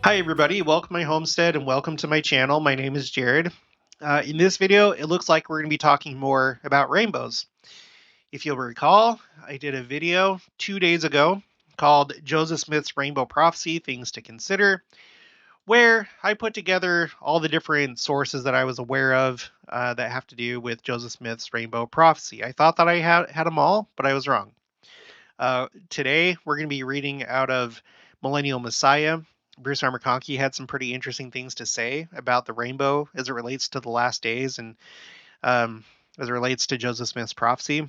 Hi everybody, welcome to my homestead and welcome to my channel. My name is Jared. In this video, it looks like we're going to be talking more about rainbows. If you'll recall, I did a video 2 days ago called Joseph Smith's Rainbow Prophecy, Things to Consider, where I put together all the different sources that I was aware of that have to do with Joseph Smith's Rainbow Prophecy. I thought that I had them all, but I was wrong. Today, we're going to be reading out of Millennial Messiah. Bruce R. McConkie had some pretty interesting things to say about the rainbow as it relates to the last days and as it relates to Joseph Smith's prophecy.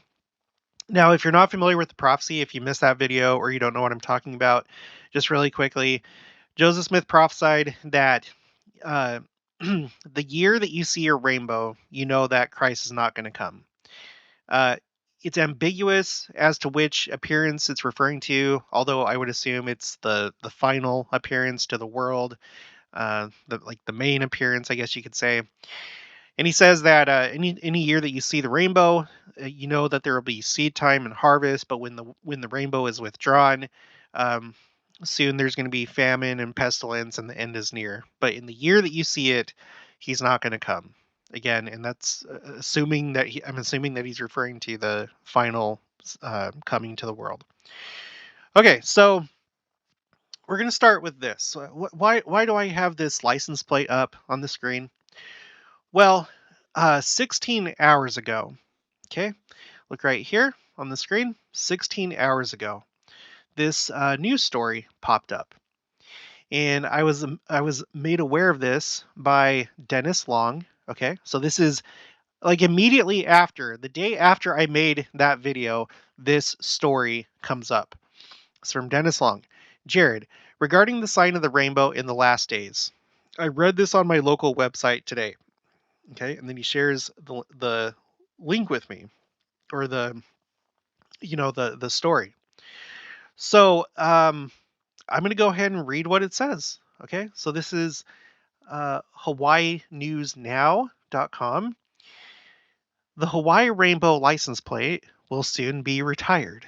Now, if you're not familiar with the prophecy, if you missed that video or you don't know what I'm talking about, just really quickly, Joseph Smith prophesied that uh, the year that you see a rainbow, you know that Christ is not going to come. Uh, it's ambiguous as to which appearance it's referring to, although I would assume it's the final appearance to the world, the main appearance, I guess you could say. And he says that any year that you see the rainbow, you know that there will be seed time and harvest. But when the rainbow is withdrawn, um, soon there's going to be famine and pestilence, and the end is near. But in the year that you see it, he's not going to come again, and that's I'm assuming that he's referring to the final coming to the world. Okay, so we're going to start with this. Why do I have this license plate up on the screen? Well, 16 hours ago, okay, look right here on the screen. 16 hours ago, this news story popped up, and I was made aware of this by Dennis Long. Okay, so this is like immediately after the day after I made that video, this story comes up. It's from Dennis Long. Jared, regarding the sign of the rainbow in the last days. I read this on my local website today. Okay, and then he shares the link with me, or the story. So I'm going to go ahead and read what it says. Okay, so this is HawaiiNewsNow.com. The Hawaii rainbow license plate will soon be retired.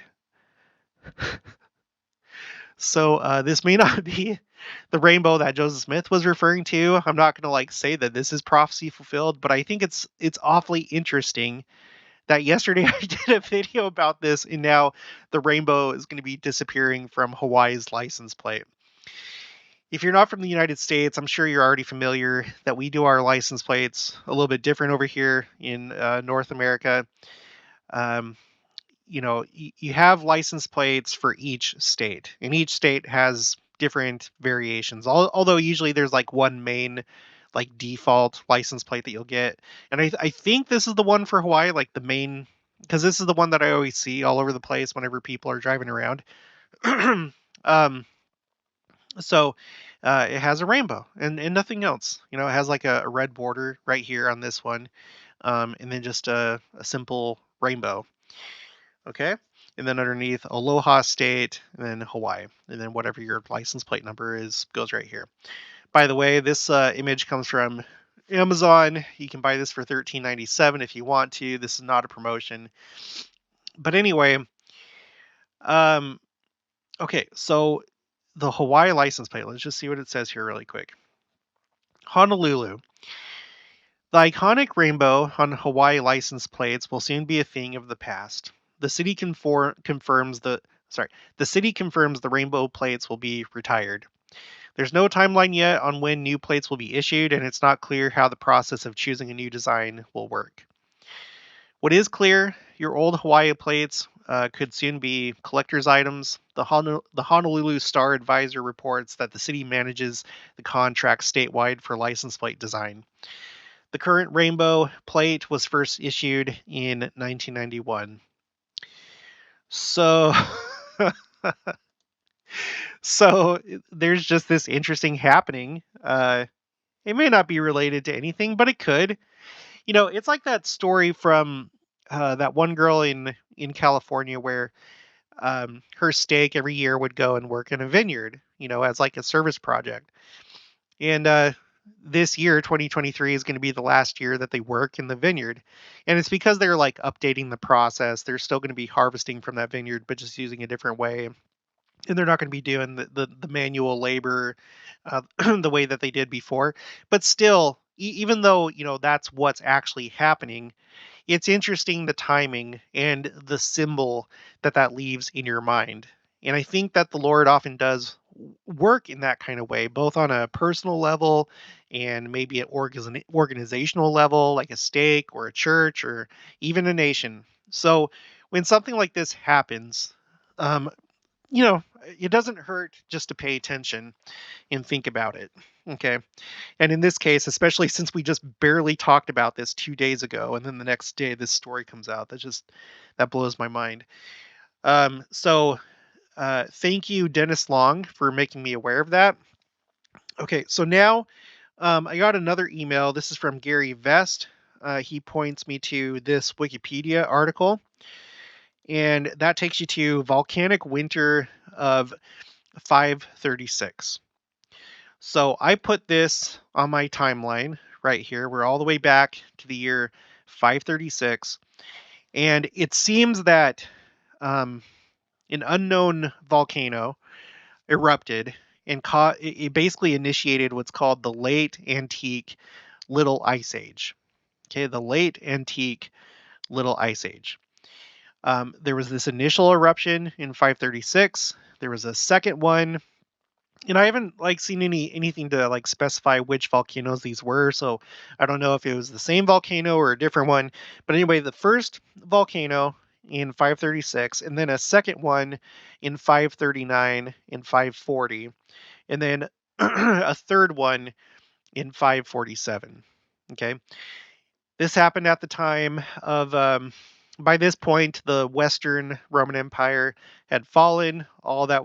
So this may not be the rainbow that Joseph Smith was referring to. I'm not going to say that this is prophecy fulfilled, but I think it's awfully interesting that yesterday I did a video about this, and now the rainbow is going to be disappearing from Hawaii's license plate. If you're not from the United States, I'm sure you're already familiar that we do our license plates a little bit different over here in North America. Um, you have license plates for each state, and each state has different variations. Although usually there's one main default license plate that you'll get, and I think this is the one for Hawaii, the main, because this is the one that I always see all over the place whenever people are driving around. um, so it has a rainbow and nothing else. It has a red border right here on this one, and then just a simple rainbow. Okay. And then underneath Aloha State, and then Hawaii, and then whatever your license plate number is goes right here. By the way, this image comes from Amazon. You can buy this for $13.97 if you want to. This is not a promotion. But anyway, okay, so the Hawaii license plate, let's just see what it says here really quick. Honolulu. The iconic rainbow on Hawaii license plates will soon be a thing of the past. The city confirms the rainbow plates will be retired. There's no timeline yet on when new plates will be issued, and it's not clear how the process of choosing a new design will work. What is clear, your old Hawaii plates could soon be collector's items. The Honolulu Star Advisor reports that the city manages the contract statewide for license plate design. The current rainbow plate was first issued in 1991. So, so there's just this interesting happening. It may not be related to anything, but it could. It's like that story from that one girl in California where her stake every year would go and work in a vineyard, as a service project. And this year, 2023, is going to be the last year that they work in the vineyard. And it's because they're updating the process. They're still going to be harvesting from that vineyard, but just using a different way. and they're not going to be doing the manual labor the way that they did before. But still, even though that's what's actually happening, it's interesting the timing and the symbol that that leaves in your mind. And I think that the Lord often does work in that kind of way, both on a personal level and maybe an organizational level, like a stake or a church or even a nation. So when something like this happens, um, it doesn't hurt just to pay attention and think about it. Okay. And in this case, especially since we just barely talked about this 2 days ago, and then the next day this story comes out, that blows my mind. Thank you, Dennis Long, for making me aware of that. Okay, so now I got another email. This is from Gary Vest. He points me to this Wikipedia article, and that takes you to volcanic winter of 536. So I put this on my timeline right here. We're all the way back to the year 536. And it seems that an unknown volcano erupted and it basically initiated what's called the late antique Little Ice Age. Okay, the late antique Little Ice Age. There was this initial eruption in 536. There was a second one, and I haven't seen anything to specify which volcanoes these were, so I don't know if it was the same volcano or a different one. But anyway, the first volcano in 536, and then a second one in 539 and 540, and then a third one in 547. Okay, this happened at the time of by this point, the Western Roman Empire had fallen. All that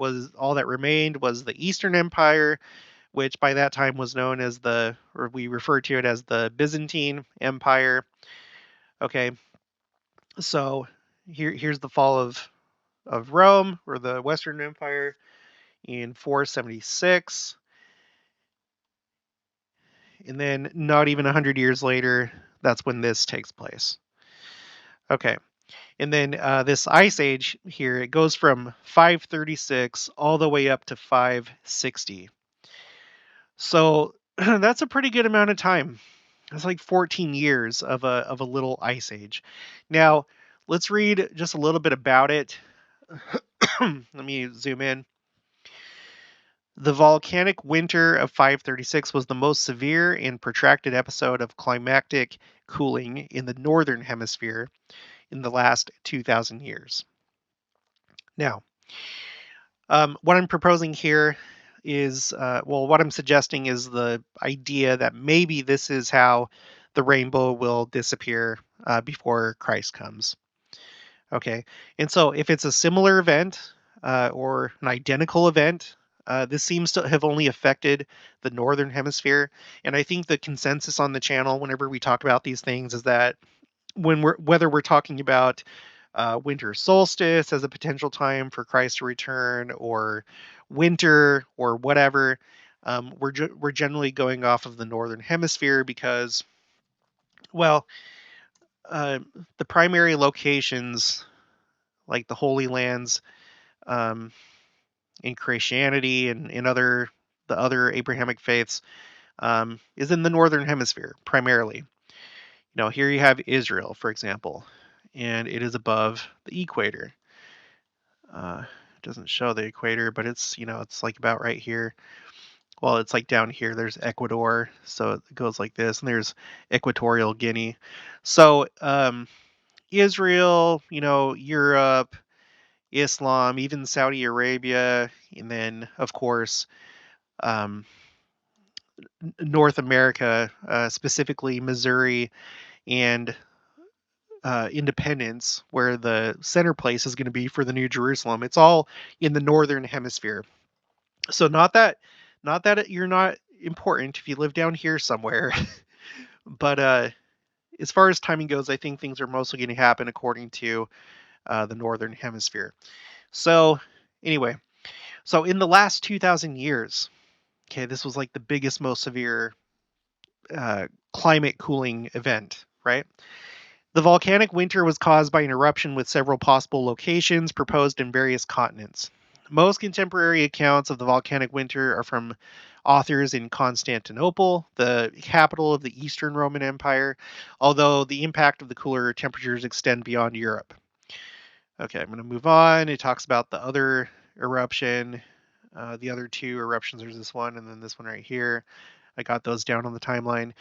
remained was the Eastern Empire, which by that time was known as or we refer to it as the Byzantine Empire. Okay, so here's the fall of Rome, or the Western Empire, in 476, and then not even 100 years later, that's when this takes place. Okay. And then this ice age here, it goes from 536 all the way up to 560. So that's a pretty good amount of time. It's like 14 years of a little ice age. Now, let's read just a little bit about it. Let me zoom in. The volcanic winter of 536 was the most severe and protracted episode of climatic cooling in the northern hemisphere in the last 2,000 years. Now, what I'm proposing here is, what I'm suggesting is the idea that maybe this is how the rainbow will disappear before Christ comes. Okay, and so if it's a similar event or an identical event, this seems to have only affected the northern hemisphere. And I think the consensus on the channel, whenever we talk about these things, is that whether we're talking about winter solstice as a potential time for Christ to return, or winter, or whatever, we're generally going off of the northern hemisphere because, well, the primary locations, like the Holy Lands, um, in Christianity and in the other Abrahamic faiths, is in the northern hemisphere primarily. Here you have Israel, for example, and it is above the equator. It doesn't show the equator, but it's like about right here. Well, it's like down here. There's Ecuador, so it goes like this, and there's Equatorial Guinea. So Israel, Europe, Islam, even Saudi Arabia, and then of course North America, specifically Missouri and Independence, where the center place is going to be for the New Jerusalem. It's all in the northern hemisphere. So not that you're not important if you live down here somewhere, but as far as timing goes, I think things are mostly going to happen according to the northern hemisphere. So anyway, so in the last 2,000 years, okay, this was like the biggest, most severe climate cooling event, right? The volcanic winter was caused by an eruption with several possible locations proposed in various continents. Most contemporary accounts of the volcanic winter are from authors in Constantinople, the capital of the Eastern Roman Empire, although the impact of the cooler temperatures extend beyond Europe. Okay, I'm going to move on. It talks about the other eruption. The other two eruptions, there's this one and then this one right here. I got those down on the timeline.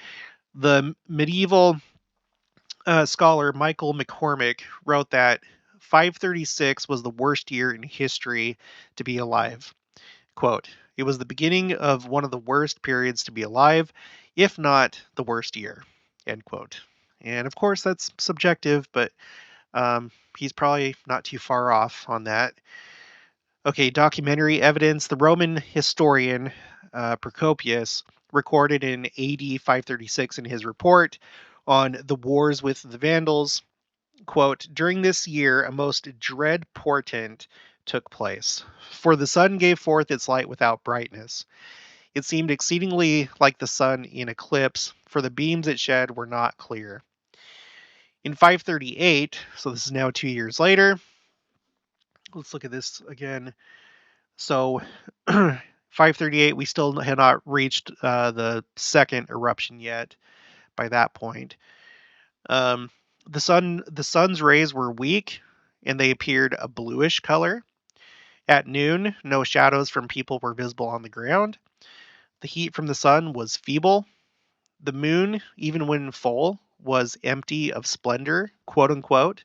The medieval scholar Michael McCormick wrote that 536 was the worst year in history to be alive. Quote, "It was the beginning of one of the worst periods to be alive, if not the worst year." End quote. And of course, that's subjective, but he's probably not too far off on that. Okay, documentary evidence. The Roman historian Procopius recorded in AD 536 in his report on the wars with the Vandals, quote, "During this year, a most dread portent took place, for the sun gave forth its light without brightness. It seemed exceedingly like the sun in eclipse, for the beams it shed were not clear." In 538, so this is now 2 years later, let's look at this again. So 538, we still had not reached the second eruption yet by that point. The sun's rays were weak and they appeared a bluish color. At noon, no shadows from people were visible on the ground. The heat from the sun was feeble. The moon, even when full, was empty of splendor, quote unquote.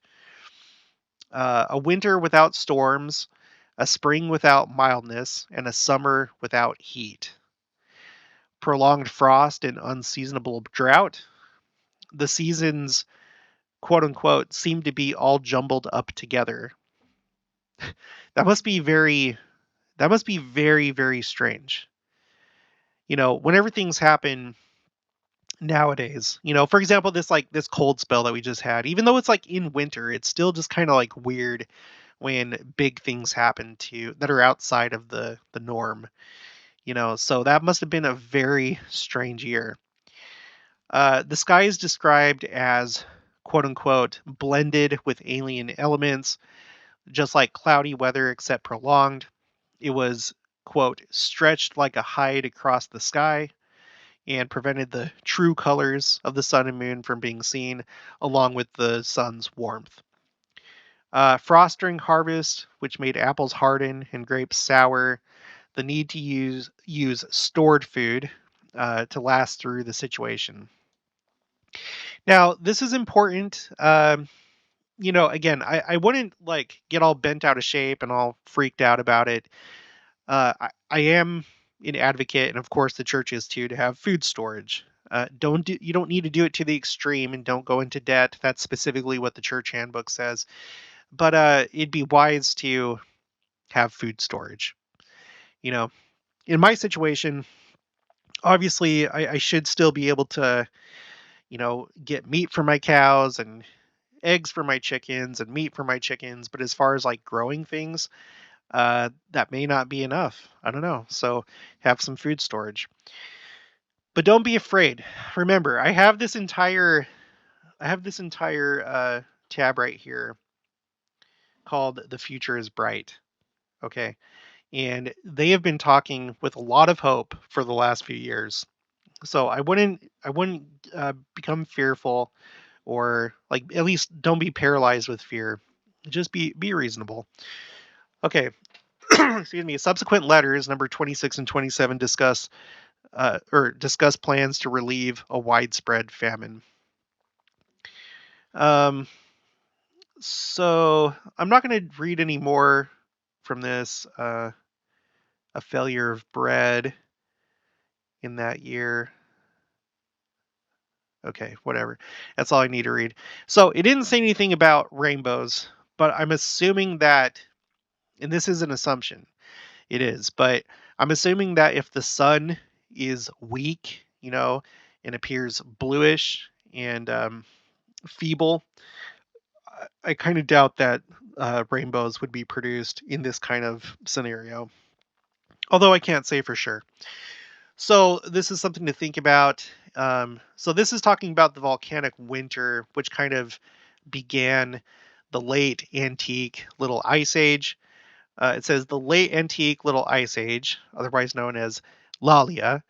A winter without storms, a spring without mildness, and a summer without heat. Prolonged frost and unseasonable drought. The seasons, quote unquote, seem to be all jumbled up together. That must be very, very strange. Whenever things happen nowadays, for example, this cold spell that we just had, even though it's like in winter, it's still just kind of like weird when big things happen that are outside of the norm. So that must have been a very strange year. The sky is described as, quote unquote, blended with alien elements, just like cloudy weather except prolonged. It was, quote, stretched like a hide across the sky and prevented the true colors of the sun and moon from being seen, along with the sun's warmth. Frost during harvest, which made apples harden and grapes sour. The need to use stored food to last through the situation. Now, this is important. Again, I wouldn't like get all bent out of shape and all freaked out about it. I am an advocate, and of course the church is too, to have food storage. You don't need to do it to the extreme, and don't go into debt. That's specifically what the church handbook says. But it'd be wise to have food storage. In my situation, obviously I should still be able to, get meat for my cows and eggs for my chickens and meat for my chickens. But as far as like growing things, that may not be enough. I don't know. So have some food storage. But don't be afraid. Remember, I have this entire tab right here called "The Future is Bright." Okay. And they have been talking with a lot of hope for the last few years. So I wouldn't become fearful, or like at least don't be paralyzed with fear. Just be reasonable. Okay. Excuse me. Subsequent letters, number 26 and 27, discuss plans to relieve a widespread famine. So I'm not going to read any more from this. A failure of bread in that year. Okay, whatever. That's all I need to read. So it didn't say anything about rainbows, but I'm assuming that, and this is an assumption, it is, but I'm assuming that if the sun is weak, and appears bluish and feeble, I kind of doubt that rainbows would be produced in this kind of scenario. Although I can't say for sure. So this is something to think about. So this is talking about the volcanic winter, which kind of began the late antique little ice age. It says the late antique Little Ice Age, otherwise known as Lalia,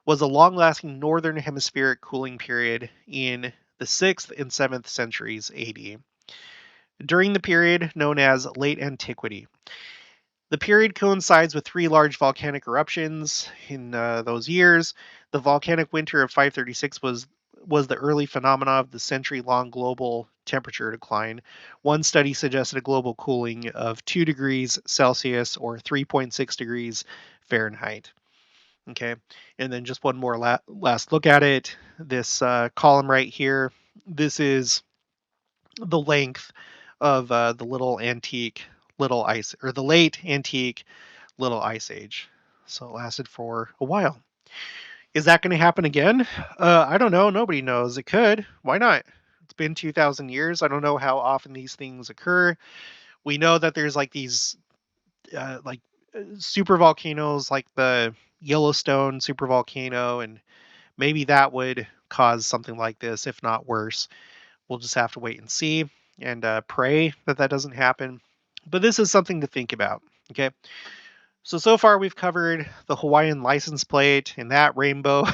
was a long-lasting northern hemispheric cooling period in the 6th and 7th centuries AD. During the period known as Late Antiquity, the period coincides with three large volcanic eruptions in those years. The volcanic winter of 536 was the early phenomena of the century-long global temperature decline. One study suggested a global cooling of 2 degrees Celsius or 3.6 degrees Fahrenheit. Okay, and then just one more last look at it. This column right here, this is the length of the the late antique Little Ice Age. So it lasted for a while. Is that going to happen again? I don't know. Nobody knows. It could. Why not? It's been 2,000 years. I don't know how often these things occur. We know that there's like these super volcanoes, like the Yellowstone super volcano, and maybe that would cause something like this, if not worse. We'll just have to wait and see and pray that that doesn't happen. But this is something to think about. Okay. So far we've covered the Hawaiian license plate and that rainbow.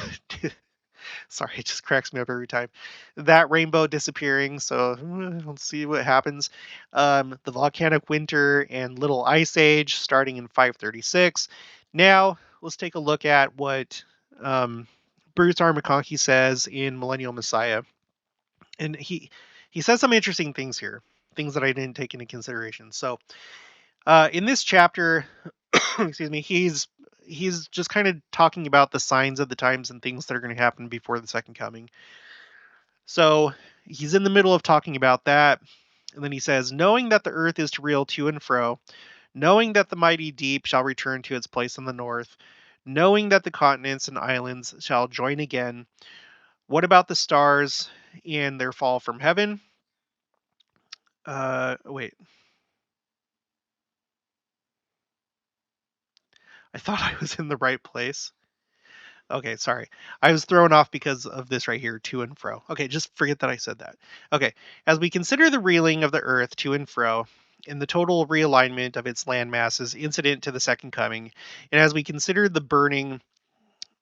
Sorry, it just cracks me up every time. That rainbow disappearing. So let's see what happens. The volcanic winter and Little Ice Age starting in 536. Now let's take a look at what Bruce R. McConkie says in Millennial Messiah. And he says some interesting things here, things that I didn't take into consideration. So in this chapter, excuse me, he's just kind of talking about the signs of the times and things that are going to happen before the second coming. So he's in the middle of talking about that, and then he says, knowing that the earth is to reel to and fro, knowing that the mighty deep shall return to its place in the north, knowing that the continents and islands shall join again. What about the stars in their fall from heaven? Wait. I thought I was in the right place. Okay, sorry. I was thrown off because of this right here, to and fro. Okay, just forget that I said that. Okay, as we consider the reeling of the earth to and fro, and the total realignment of its land masses incident to the second coming, and as we consider the burning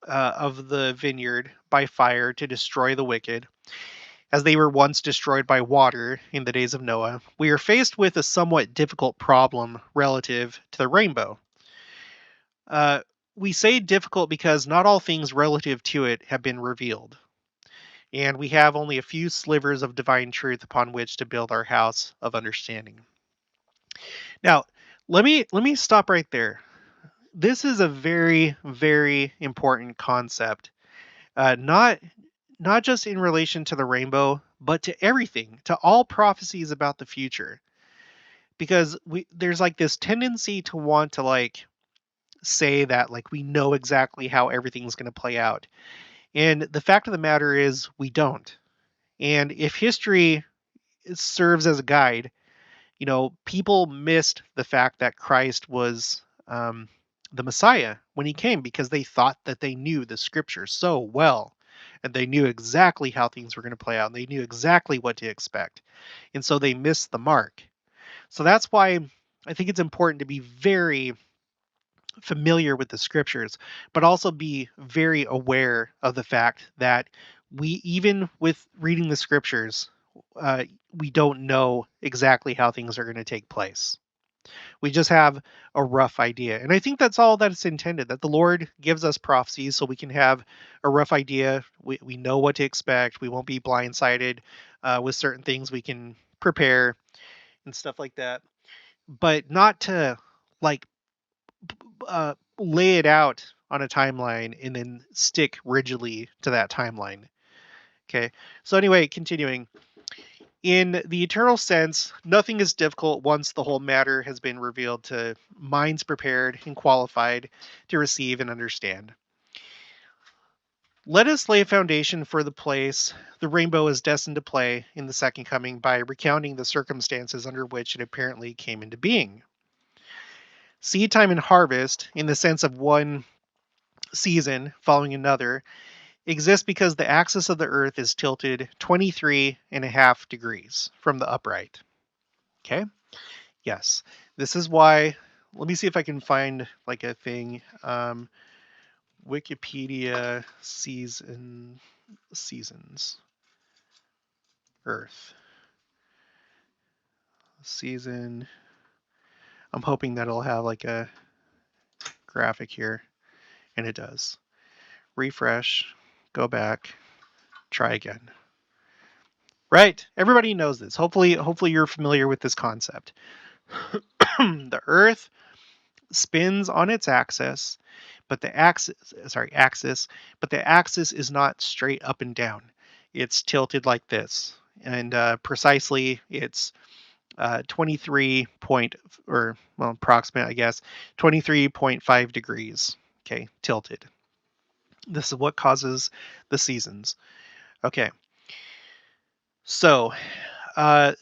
of the vineyard by fire to destroy the wicked, as they were once destroyed by water in the days of Noah, we are faced with a somewhat difficult problem relative to the rainbow. We say difficult because not all things relative to it have been revealed, and we have only a few slivers of divine truth upon which to build our house of understanding. Now, let me stop right there. This is a very, very important concept, not just in relation to the rainbow, but to everything, to all prophecies about the future. Because there's like this tendency to want to like say that like we know exactly how everything's going to play out. And the fact of the matter is we don't. And if history serves as a guide, people missed the fact that Christ was the Messiah when he came because they thought that they knew the scriptures so well and they knew exactly how things were going to play out and they knew exactly what to expect. And so they missed the mark. So that's why I think it's important to be very familiar with the scriptures, but also be very aware of the fact that even with reading the scriptures, we don't know exactly how things are going to take place. We just have a rough idea. And I think that's all that it's intended, that the Lord gives us prophecies so we can have a rough idea. We know what to expect. We won't be blindsided with certain things. We can prepare and stuff like that. But not to like lay it out on a timeline and then stick rigidly to that timeline. Okay. So anyway, continuing. In the eternal sense, nothing is difficult once the whole matter has been revealed to minds prepared and qualified to receive and understand. Let us lay a foundation for the place the rainbow is destined to play in the second coming by recounting the circumstances under which it apparently came into being. Seed time and harvest, in the sense of one season following another, exist because the axis of the earth is tilted 23.5 degrees from the upright. Okay? Yes. This is why let me see if I can find like a thing. Wikipedia seasons, Earth season. I'm hoping that it'll have like a graphic here, and it does. Refresh, go back, try again. Right, everybody knows this. Hopefully you're familiar with this concept. The Earth spins on its axis, but the axis is not straight up and down. It's tilted like this, and precisely it's 23 point, or well, approximate, I guess, 23.5 degrees. Okay, tilted. This is what causes the seasons. Okay, so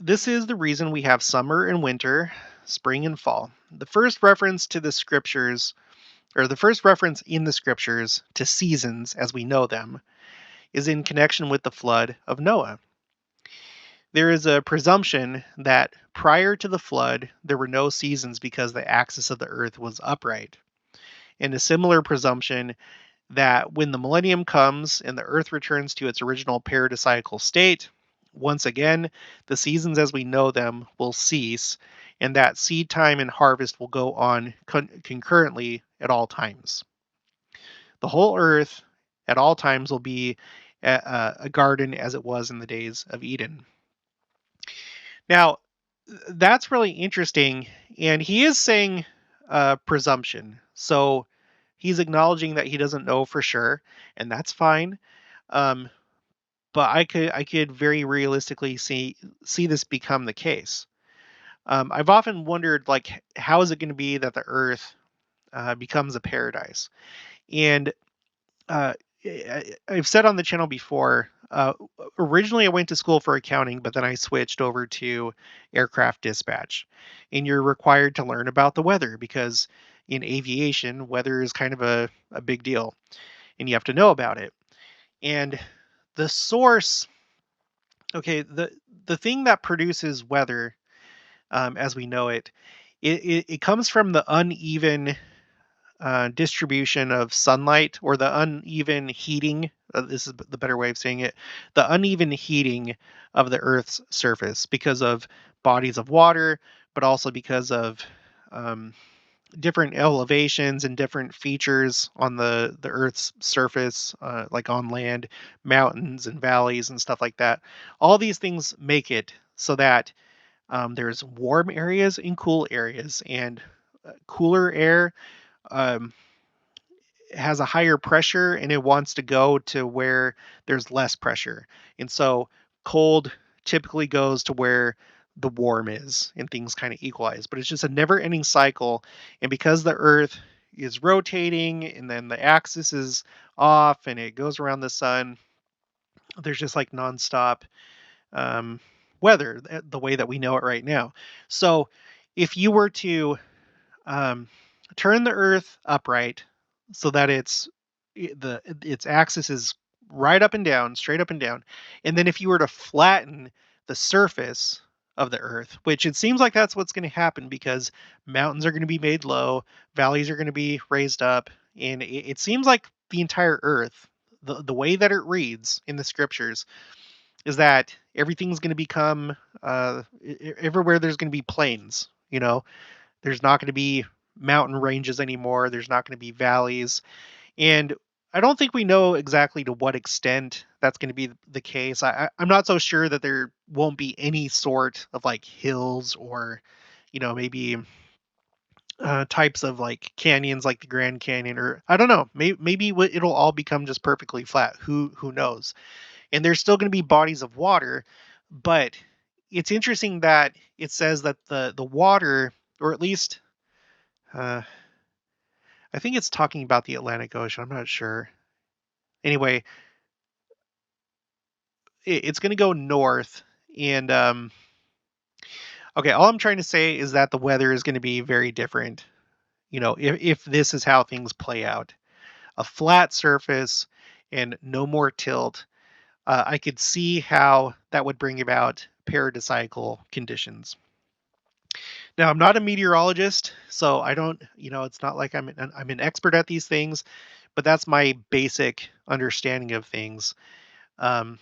this is the reason we have summer and winter, spring and fall. The first reference to the scriptures, or the first reference in the scriptures to seasons as we know them, is in connection with the flood of Noah. There is a presumption that prior to the flood, there were no seasons because the axis of the earth was upright. And a similar presumption that when the millennium comes and the earth returns to its original paradisiacal state, once again, the seasons as we know them will cease, and that seed time and harvest will go on concurrently at all times. The whole earth at all times will be a garden as it was in the days of Eden. Now, that's really interesting, and he is saying presumption. So he's acknowledging that he doesn't know for sure, and that's fine. Um, but I could very realistically see this become the case. I've often wondered, like, how is it going to be that the earth becomes a paradise? And uh, I've said on the channel before, originally I went to school for accounting, but then I switched over to aircraft dispatch. And you're required to learn about the weather because in aviation, weather is kind of a big deal and you have to know about it. And the source, okay, the thing that produces weather as we know it, it comes from the uneven distribution of sunlight, or the uneven heating. This is the better way of saying it. The uneven heating of the Earth's surface because of bodies of water, but also because of um, different elevations and different features on the Earth's surface, like on land, mountains and valleys and stuff like that. All these things make it so that there's warm areas and cool areas, and cooler air um, has a higher pressure and it wants to go to where there's less pressure. And so cold typically goes to where the warm is, and things kind of equalize. But it's just a never ending cycle. And because the earth is rotating and then the axis is off and it goes around the sun, there's just like nonstop um, weather, the way that we know it right now. So if you were to um, turn the Earth upright so that its axis is right up and down, straight up and down, and then if you were to flatten the surface of the Earth, which it seems like that's what's going to happen because mountains are going to be made low, valleys are going to be raised up, and it seems like the entire Earth, the way that it reads in the scriptures, is that everything's going to become everywhere there's going to be plains. There's not going to be mountain ranges anymore. There's not going to be valleys. And I don't think we know exactly to what extent that's going to be the case. I'm not so sure that there won't be any sort of like hills or, maybe types of like canyons like the Grand Canyon, or I don't know. Maybe it'll all become just perfectly flat. Who knows? And there's still going to be bodies of water, but it's interesting that it says that the water, or at least uh, I think it's talking about the Atlantic Ocean. I'm not sure. Anyway, it's going to go north. And okay, all I'm trying to say is that the weather is going to be very different. If this is how things play out, a flat surface and no more tilt, I could see how that would bring about paradisiacal conditions. Now, I'm not a meteorologist, so I don't, it's not like I'm an expert at these things, but that's my basic understanding of things. Um,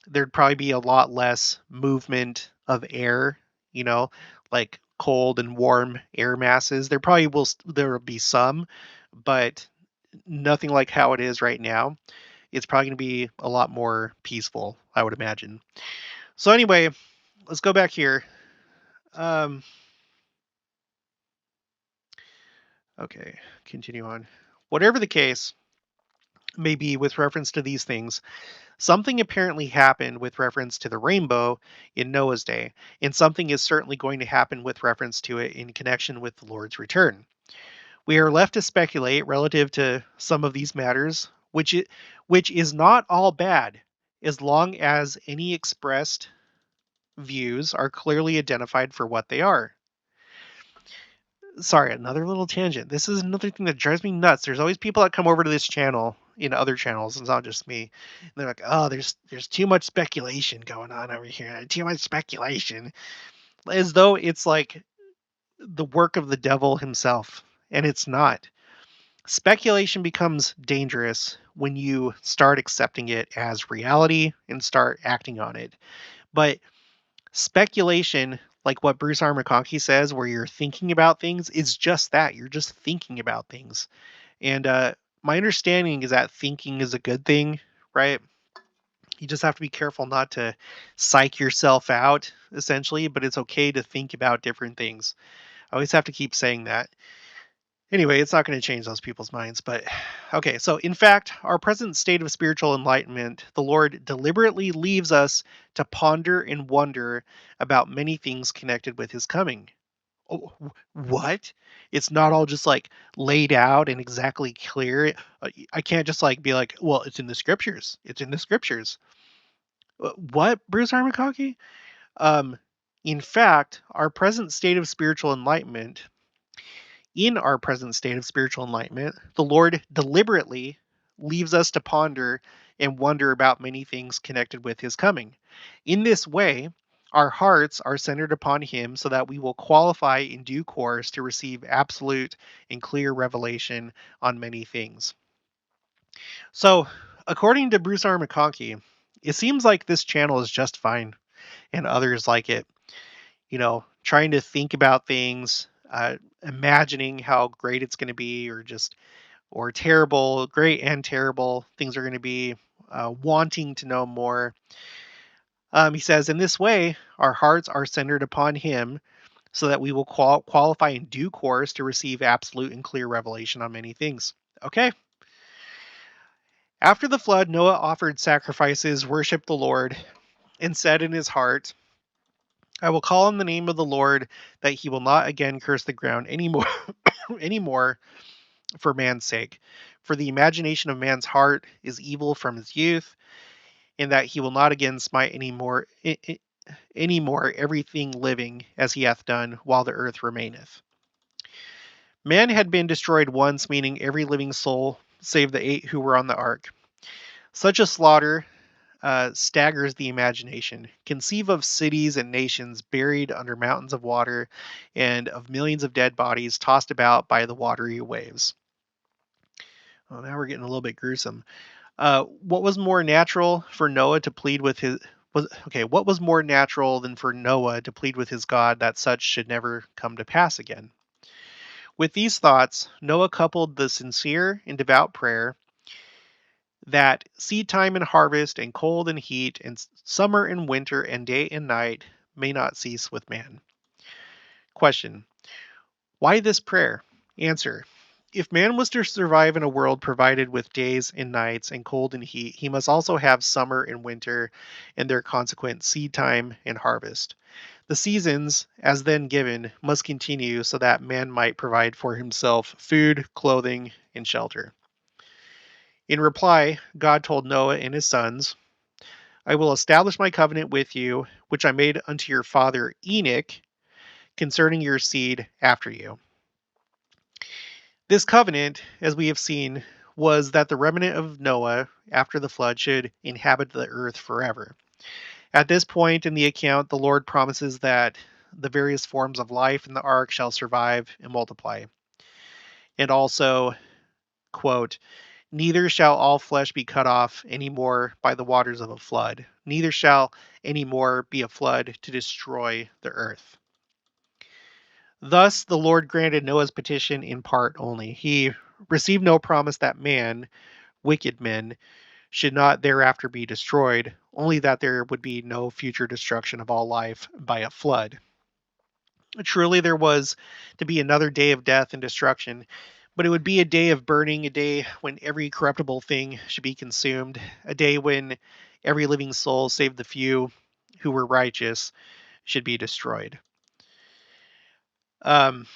there'd probably be a lot less movement of air, you know, like cold and warm air masses. There will be some, but nothing like how it is right now. It's probably going to be a lot more peaceful, I would imagine. So anyway, let's go back here. Um, okay, continue on. Whatever the case may be with reference to these things, something apparently happened with reference to the rainbow in Noah's day, and something is certainly going to happen with reference to it in connection with the Lord's return. We are left to speculate relative to some of these matters, which is not all bad, as long as any expressed views are clearly identified for what they are. Sorry, another little tangent. This is another thing that drives me nuts. There's always people that come over to this channel in other channels. It's not just me. And they're like, "Oh, there's too much speculation going on over here. Too much speculation," as though it's like the work of the devil himself, and it's not. Speculation becomes dangerous when you start accepting it as reality and start acting on it. But speculation, like what Bruce R. McConkie says, where you're thinking about things, is just that. You're just thinking about things. And my understanding is that thinking is a good thing, right? You just have to be careful not to psych yourself out, essentially, but it's okay to think about different things. I always have to keep saying that. Anyway, it's not going to change those people's minds, but okay. So, in fact, our present state of spiritual enlightenment, the Lord deliberately leaves us to ponder and wonder about many things connected with his coming. Oh, what? It's not all just like laid out and exactly clear. I can't just like be like, well, it's in the scriptures. It's in the scriptures. What, Bruce R. McConkie? Um, in fact, our present state of spiritual enlightenment, in our present state of spiritual enlightenment, the Lord deliberately leaves us to ponder and wonder about many things connected with his coming. In this way, our hearts are centered upon him so that we will qualify in due course to receive absolute and clear revelation on many things. So, according to Bruce R. McConkie, it seems like this channel is just fine and others like it, trying to think about things, imagining how great it's going to be, or terrible, great and terrible things are going to be, wanting to know more. He says, in this way, our hearts are centered upon him so that we will qualify in due course to receive absolute and clear revelation on many things. Okay. After the flood, Noah offered sacrifices, worshiped the Lord, and said in his heart, I will call on the name of the Lord, that he will not again curse the ground anymore, anymore for man's sake. For the imagination of man's heart is evil from his youth, and that he will not again smite anymore everything living as he hath done while the earth remaineth. Man had been destroyed once, meaning every living soul, save the 8 who were on the ark. Such a slaughter staggers the imagination. Conceive of cities and nations buried under mountains of water, and of millions of dead bodies tossed about by the watery waves. Well, now we're getting a little bit gruesome. What was more natural for Noah to plead with his What was more natural than for Noah to plead with his God that such should never come to pass again? With these thoughts, Noah coupled the sincere and devout prayer that seed time and harvest, and cold and heat, and summer and winter, and day and night may not cease with man. Question: why this prayer? Answer: if man was to survive in a world provided with days and nights and cold and heat, he must also have summer and winter and their consequent seed time and harvest. The seasons, as then given, must continue so that man might provide for himself food, clothing, and shelter. In reply, God told Noah and his sons, I will establish my covenant with you, which I made unto your father Enoch, concerning your seed after you. This covenant, as we have seen, was that the remnant of Noah after the flood should inhabit the earth forever. At this point in the account, the Lord promises that the various forms of life in the ark shall survive and multiply. And also, quote, neither shall all flesh be cut off any more by the waters of a flood, neither shall any more be a flood to destroy the earth. Thus the Lord granted Noah's petition in part only. He received no promise that man, wicked men, should not thereafter be destroyed, only that there would be no future destruction of all life by a flood. Truly there was to be another day of death and destruction, but it would be a day of burning, a day when every corruptible thing should be consumed, a day when every living soul, save the few who were righteous, should be destroyed. Um,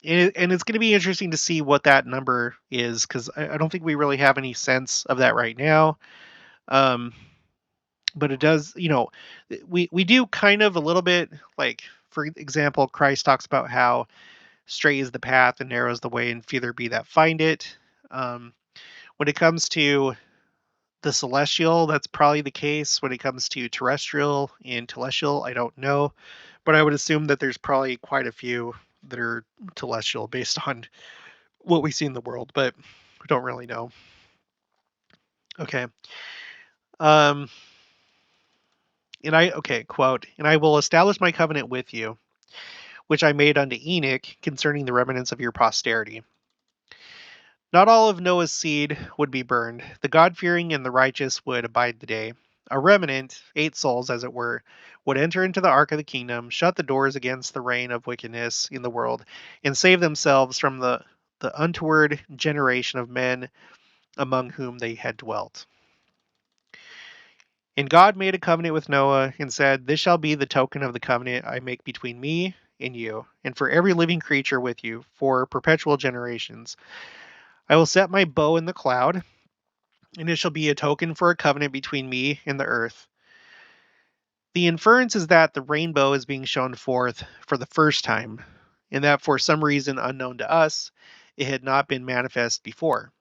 and it's going to be interesting to see what that number is, because I don't think we really have any sense of that right now. Um, but it does, we do kind of a little bit, like, for example, Christ talks about how straight is the path and narrow is the way, and few there be that find it. Um, when it comes to the celestial, that's probably the case. When it comes to terrestrial and telestial, I don't know, but I would assume that there's probably quite a few that are telestial based on what we see in the world, but we don't really know. Okay. Um, quote, and I will establish my covenant with you, which I made unto Enoch concerning the remnants of your posterity. Not all of Noah's seed would be burned. The God-fearing and the righteous would abide the day. A remnant, 8 souls as it were, would enter into the ark of the kingdom, shut the doors against the reign of wickedness in the world, and save themselves from the untoward generation of men among whom they had dwelt. And God made a covenant with Noah and said, this shall be the token of the covenant I make between me and you, and for every living creature with you, for perpetual generations. I will set my bow in the cloud, and it shall be a token for a covenant between me and the earth. The inference is that the rainbow is being shown forth for the first time, and that for some reason unknown to us, it had not been manifest before.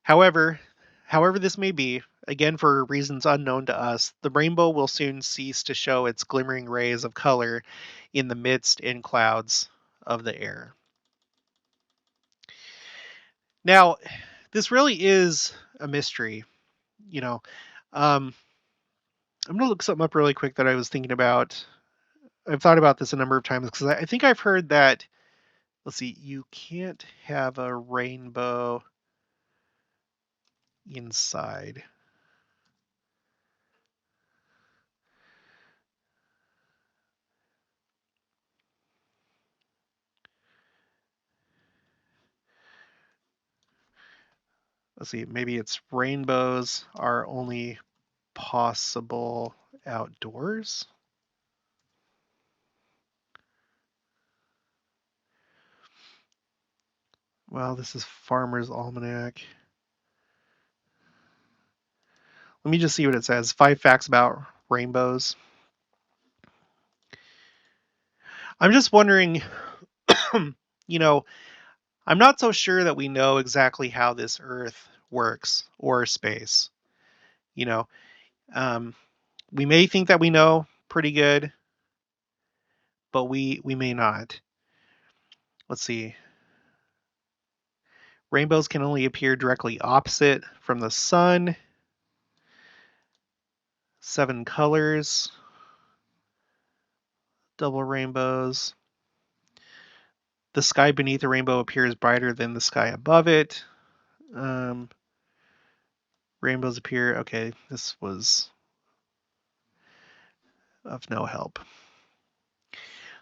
However this may be, again for reasons unknown to us, the rainbow will soon cease to show its glimmering rays of color in the midst in clouds of the air. Now, this really is a mystery. I'm going to look something up really quick that I was thinking about. I've thought about this a number of times because I think I've heard that, let's see, you can't have a rainbow inside. Let's see, maybe it's rainbows are only possible outdoors. Well, this is Farmer's Almanac. Let me just see what it says. 5 facts about rainbows. I'm just wondering, I'm not so sure that we know exactly how this Earth works or space. We may think that we know pretty good, but we may not. Let's see. Rainbows can only appear directly opposite from the sun. 7 colors. Double rainbows. The sky beneath the rainbow appears brighter than the sky above it. Rainbows appear. Okay, this was of no help.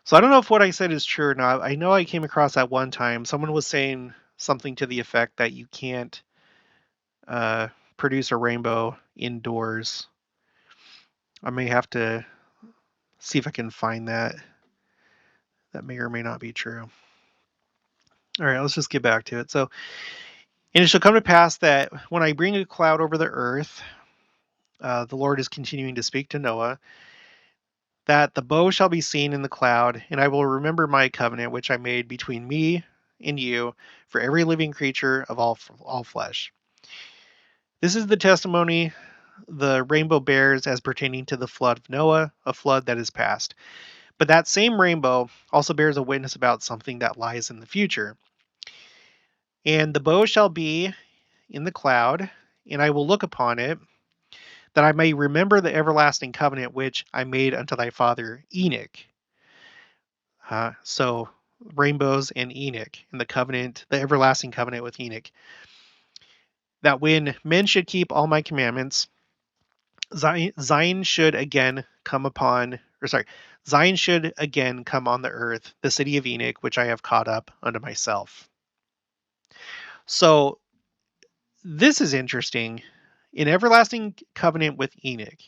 So I don't know if what I said is true or not. I know I came across that one time. Someone was saying something to the effect that you can't produce a rainbow indoors. I may have to see if I can find that. That may or may not be true. All right, let's just get back to it. So, and it shall come to pass that when I bring a cloud over the earth, the Lord is continuing to speak to Noah, that the bow shall be seen in the cloud, and I will remember my covenant which I made between me and you for every living creature of all flesh. This is the testimony the rainbow bears as pertaining to the flood of Noah, a flood that is past. But that same rainbow also bears a witness about something that lies in the future. And the bow shall be in the cloud, and I will look upon it, that I may remember the everlasting covenant which I made unto thy father Enoch. So rainbows and Enoch, and the covenant, the everlasting covenant with Enoch, that when men should keep all my commandments, Zion should again come upon, or sorry, Zion should again come on the earth, the city of Enoch, which I have caught up unto myself. So this is interesting. An everlasting covenant with Enoch,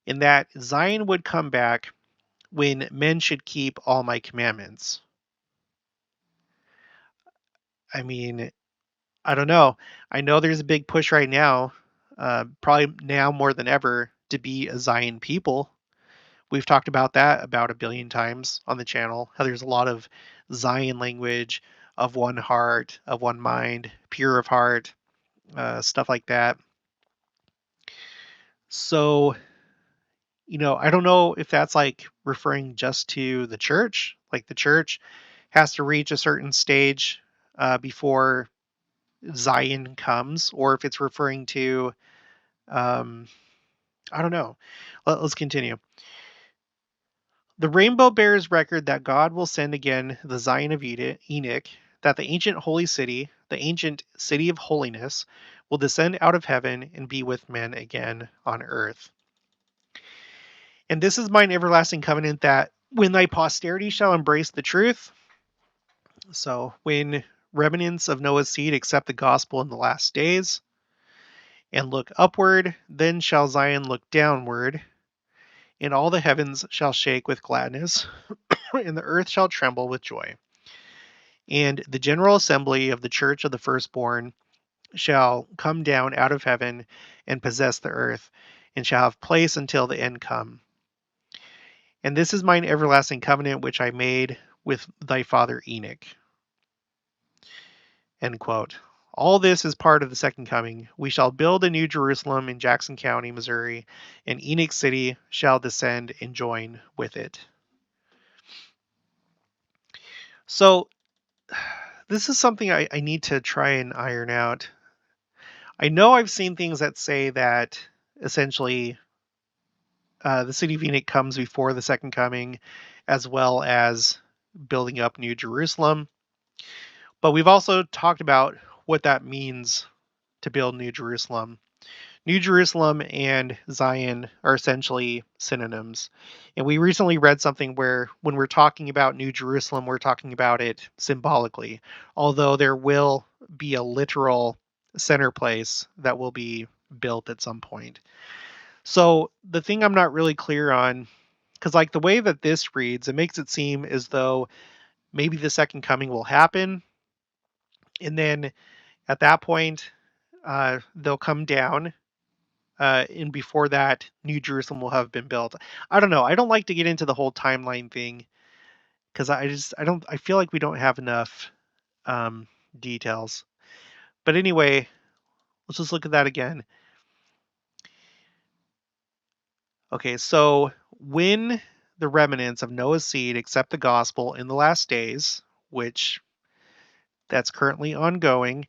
in that Zion would come back when men should keep all my commandments. I mean, I don't know. I know there's a big push right now, probably now more than ever, to be a Zion people. We've talked about that about a billion times on the channel, how there's a lot of Zion language, of one heart, of one mind, pure of heart, stuff like that. So, I don't know if that's like referring just to the church, like the church has to reach a certain stage before Zion comes, or if it's referring to, um, I don't know. Let's continue. The rainbow bears record that God will send again the Zion of Enoch, that the ancient holy city, the ancient city of holiness, will descend out of heaven and be with men again on earth. And this is mine everlasting covenant, that when thy posterity shall embrace the truth, so when remnants of Noah's seed accept the gospel in the last days, and look upward, then shall Zion look downward, and all the heavens shall shake with gladness, and the earth shall tremble with joy. And the general assembly of the church of the firstborn shall come down out of heaven and possess the earth, and shall have place until the end come. And this is mine everlasting covenant which I made with thy father Enoch. End quote. All this is part of the second coming. We shall build a new Jerusalem in Jackson County, Missouri, and Enoch City shall descend and join with it. So, this is something I need to try and iron out. I know I've seen things that say that essentially the city of Enoch comes before the second coming, as well as building up New Jerusalem. But we've also talked about what that means to build New Jerusalem. New Jerusalem and Zion are essentially synonyms. And we recently read something where when we're talking about New Jerusalem, we're talking about it symbolically, although there will be a literal center place that will be built at some point. So the thing I'm not really clear on, because like the way that this reads, it makes it seem as though maybe the second coming will happen. And then at that point, they'll come down, and before that, New Jerusalem will have been built. I don't know. I don't like to get into the whole timeline thing because I feel like we don't have enough details. But anyway, let's just look at that again. Okay, so when the remnants of Noah's seed accept the gospel in the last days, which that's currently ongoing,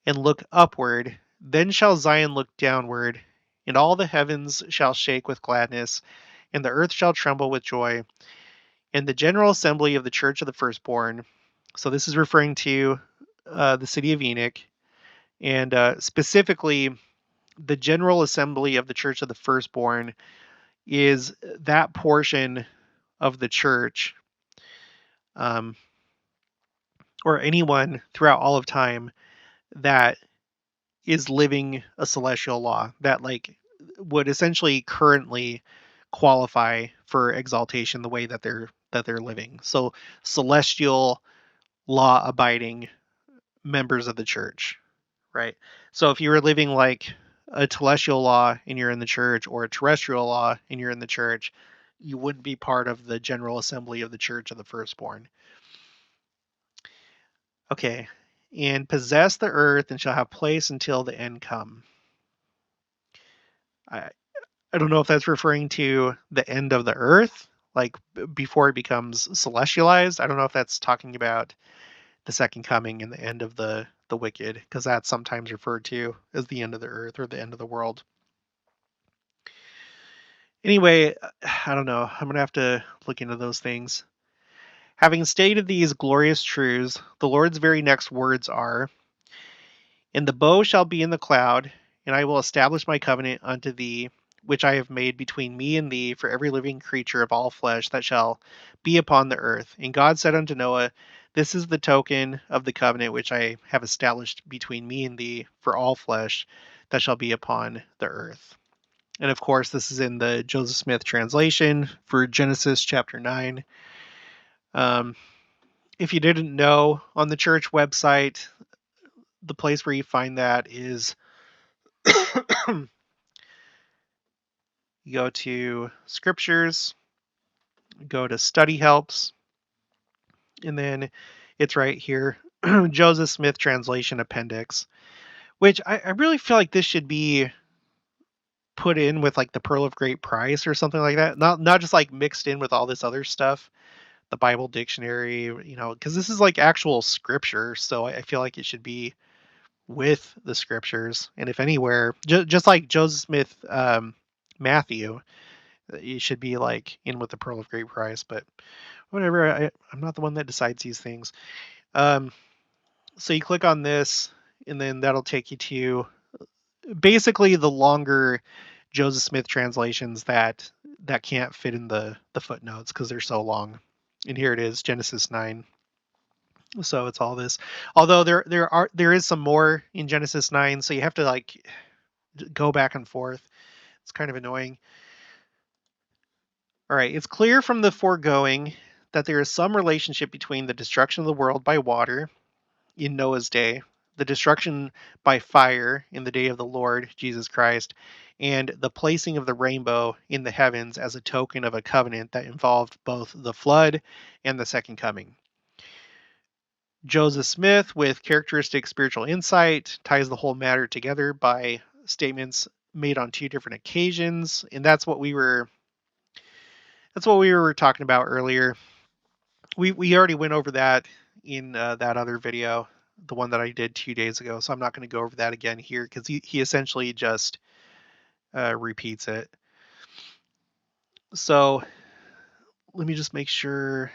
and look upward, then shall Zion look downward, and all the heavens shall shake with gladness, and the earth shall tremble with joy, and the general assembly of the church of the firstborn. So this is referring to the city of Enoch, and specifically the general assembly of the church of the firstborn is that portion of the church, um, or anyone throughout all of time that is living a celestial law, that like would essentially currently qualify for exaltation the way that they're living. So celestial law abiding members of the church, right? So if you were living like a telestial law and you're in the church, or a terrestrial law and you're in the church, you wouldn't be part of the general assembly of the church of the firstborn. Okay. And possess the earth and shall have place until the end come. I, I don't know if that's referring to the end of the earth, like before it becomes celestialized. I don't know if that's talking about the second coming and the end of the wicked, because that's sometimes referred to as the end of the earth or the end of the world. Anyway, I don't know. I'm gonna have to look into those things. Having stated these glorious truths, the Lord's very next words are, "And the bow shall be in the cloud, and I will establish my covenant unto thee, which I have made between me and thee for every living creature of all flesh that shall be upon the earth. And God said unto Noah, This is the token of the covenant which I have established between me and thee for all flesh that shall be upon the earth." And of course, this is in the Joseph Smith translation for Genesis chapter 9. Um, if you didn't know, on the church website, the place where you find that is you go to scriptures, go to study helps, and then it's right here, Joseph Smith translation appendix, which I really feel like this should be put in with like the Pearl of Great Price or something like that. Not just like mixed in with all this other stuff, the Bible dictionary, because this is like actual scripture. So I feel like it should be with the scriptures. And if anywhere, just like Joseph Smith, Matthew, it should be like in with the Pearl of Great Price. But whatever, I'm not the one that decides these things. Um, so you click on this, and then that'll take you to basically the longer Joseph Smith translations that can't fit in the footnotes because they're so long. And here it is, Genesis 9. So it's all this. Although there is some more in Genesis 9, so you have to like go back and forth. It's kind of annoying. All right, it's clear from the foregoing that there is some relationship between the destruction of the world by water in Noah's day, the destruction by fire in the day of the Lord Jesus Christ, and the placing of the rainbow in the heavens as a token of a covenant that involved both the flood and the second coming. Joseph Smith, with characteristic spiritual insight, ties the whole matter together by statements made on two different occasions, and that's what we were talking about earlier. We already went over that in that other video, the one that I did 2 days ago. So I'm not going to go over that again here because he essentially just repeats it. So let me just make sure.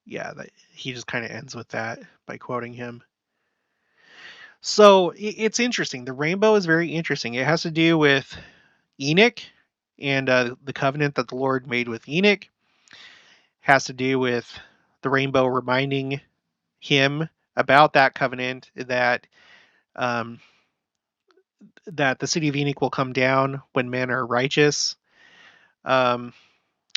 Yeah, that he just kind of ends with that by quoting him. So it's interesting. The rainbow is very interesting. It has to do with Enoch and the covenant that the Lord made with Enoch. Has to do with the rainbow reminding him about that covenant, that um, that the city of Enoch will come down when men are righteous. Um,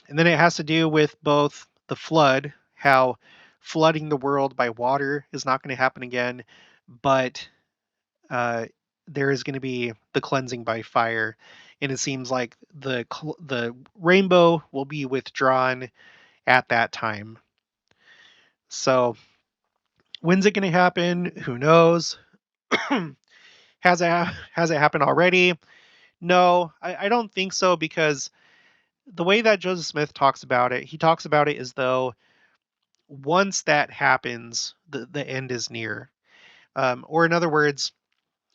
and then it has to do with both the flood, how flooding the world by water is not going to happen again, but uh, there is going to be the cleansing by fire. And it seems like the rainbow will be withdrawn at that time. So when's it going to happen? Who knows? Has it happened already? No, I don't think so, because the way that Joseph Smith talks about it, he talks about it as though once that happens, the end is near. Or in other words,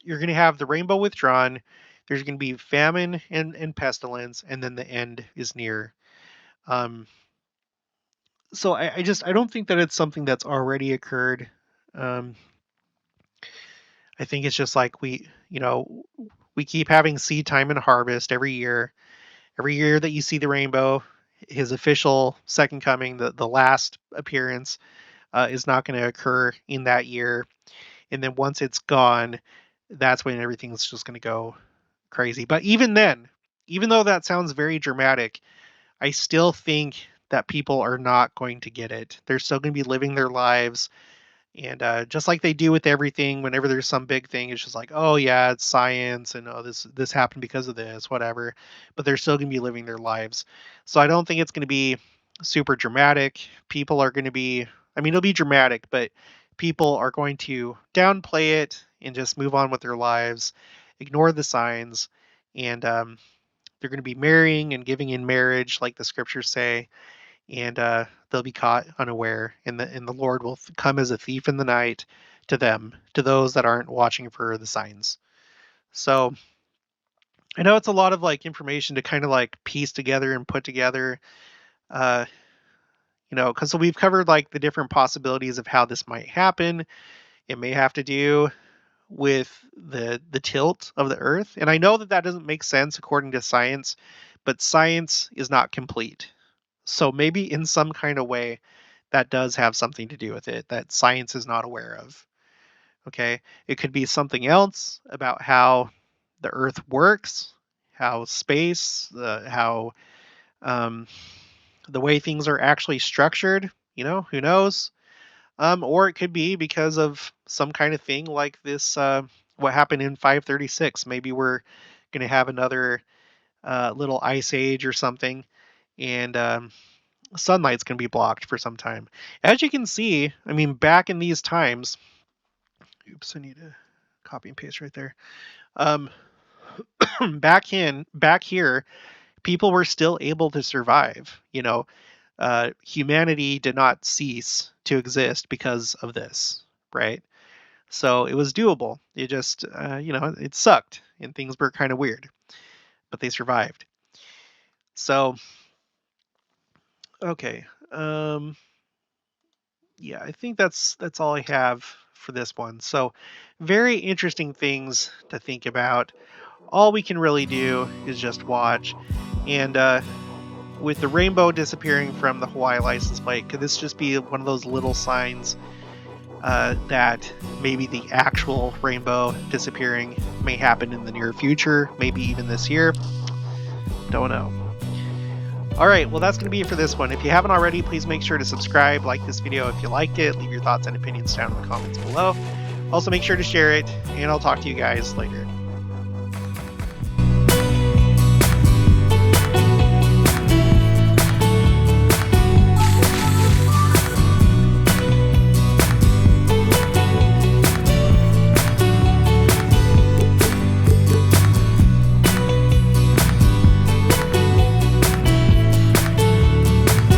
you're going to have the rainbow withdrawn, there's going to be famine and pestilence, and then the end is near. So I don't think that it's something that's already occurred. Um, I think it's just like we keep having seed time and harvest every year. Every year that you see the rainbow, his official second coming, the last appearance, is not going to occur in that year. And then once it's gone, that's when everything's just going to go crazy. But even then, even though that sounds very dramatic, I still think that people are not going to get it. They're still going to be living their lives. And just like they do with everything, whenever there's some big thing, it's just like, oh yeah, it's science, and oh this happened because of this, whatever. But they're still going to be living their lives. So I don't think it's going to be super dramatic. People are going to be, I mean, it'll be dramatic, but people are going to downplay it and just move on with their lives, ignore the signs, and they're going to be marrying and giving in marriage, like the scriptures say, and they'll be caught unaware, and the Lord will come as a thief in the night to them, to those that aren't watching for the signs. So I know it's a lot of like information to kind of like piece together and put together, uh, because so we've covered like the different possibilities of how this might happen. It may have to do with the tilt of the Earth, and I know that that doesn't make sense according to science, but science is not complete. So maybe in some kind of way that does have something to do with it that science is not aware of. Okay, it could be something else about how the Earth works, how space, how um, the way things are actually structured. Who knows? Or it could be because of some kind of thing like this, what happened in 536. Maybe we're going to have another little ice age or something, and sunlight's going to be blocked for some time. As you can see, I mean, back in these times, oops, I need to copy and paste right there. Back here, people were still able to survive. Humanity did not cease to exist because of this, right? So it was doable. It just, it sucked and things were kind of weird, but they survived. So, okay. Yeah, I think that's all I have for this one. So, very interesting things to think about. All we can really do is just watch. And with the rainbow disappearing from the Hawaii license plate, could this just be one of those little signs that maybe the actual rainbow disappearing may happen in the near future, maybe even this year? Don't know. All right, well, that's going to be it for this one. If you haven't already, please make sure to subscribe, like this video if you liked it, leave your thoughts and opinions down in the comments below. Also, make sure to share it, and I'll talk to you guys later.